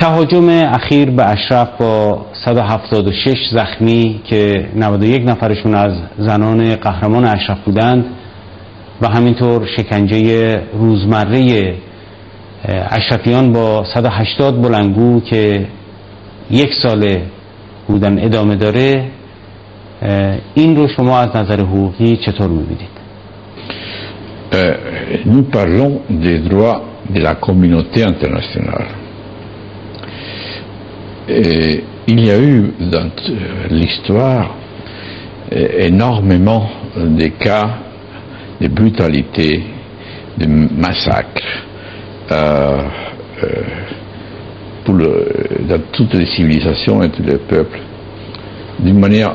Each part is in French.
تهاجم اخیر به اشرف با 176 زخمی که 91 نفرشون از زنان قهرمان اشرف بودند و همینطور شکنجه روزمره اشرفیان با 180 بلندگو که 1 سال بودن ادامه داره، این رو شما از نظر حقوقی چطور می‌بینید؟ Nous parlons des droits de la communauté internationale. Et il y a eu dans l'histoire énormément de cas de brutalité, de massacres dans toutes les civilisations et tous les peuples d'une manière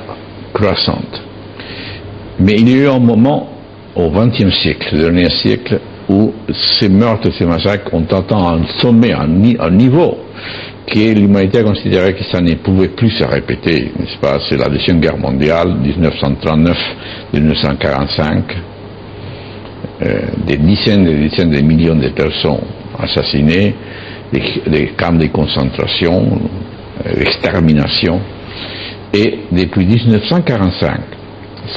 croissante. Mais il y a eu un moment au XXe siècle, le dernier siècle, où ces meurtres, ces massacres ont atteint un sommet, un niveau que l'humanité a considéré que ça ne pouvait plus se répéter, n'est-ce pas? C'est la Deuxième Guerre mondiale, 1939-1945, des dizaines et des dizaines de millions de personnes assassinées, des camps de concentration, d'extermination, et depuis 1945,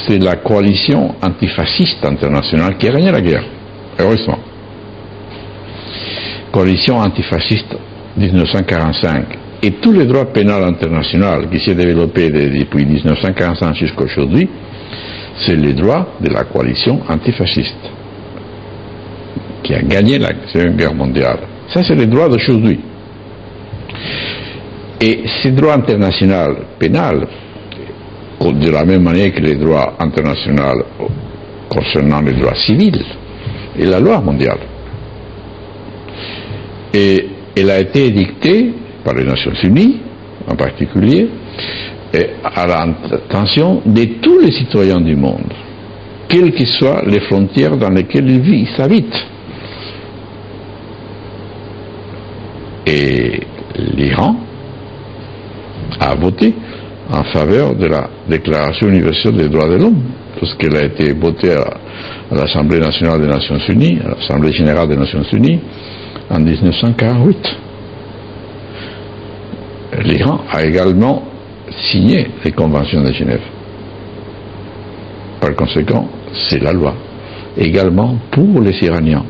c'est la coalition antifasciste internationale qui a gagné la guerre, heureusement. Coalition antifasciste 1945 et tous les droits pénals internationaux qui s'est développé depuis 1945 jusqu'à aujourd'hui, c'est les droits de la coalition antifasciste qui a gagné la Seconde Guerre mondiale. Ça, c'est les droits d'aujourd'hui. Et ces droits internationaux pénals, de la même manière que les droits internationaux concernant les droits civils et la loi mondiale. Et elle a été édictée par les Nations Unies, en particulier, et à l'attention de tous les citoyens du monde, quelles que soient les frontières dans lesquelles ils habitent. Et l'Iran a voté en faveur de la Déclaration universelle des droits de l'homme, puisqu'elle a été votée à l'Assemblée nationale des Nations unies, à l'Assemblée générale des Nations unies, en 1948. L'Iran a également signé les conventions de Genève. Par conséquent, c'est la loi, également pour les Iraniens.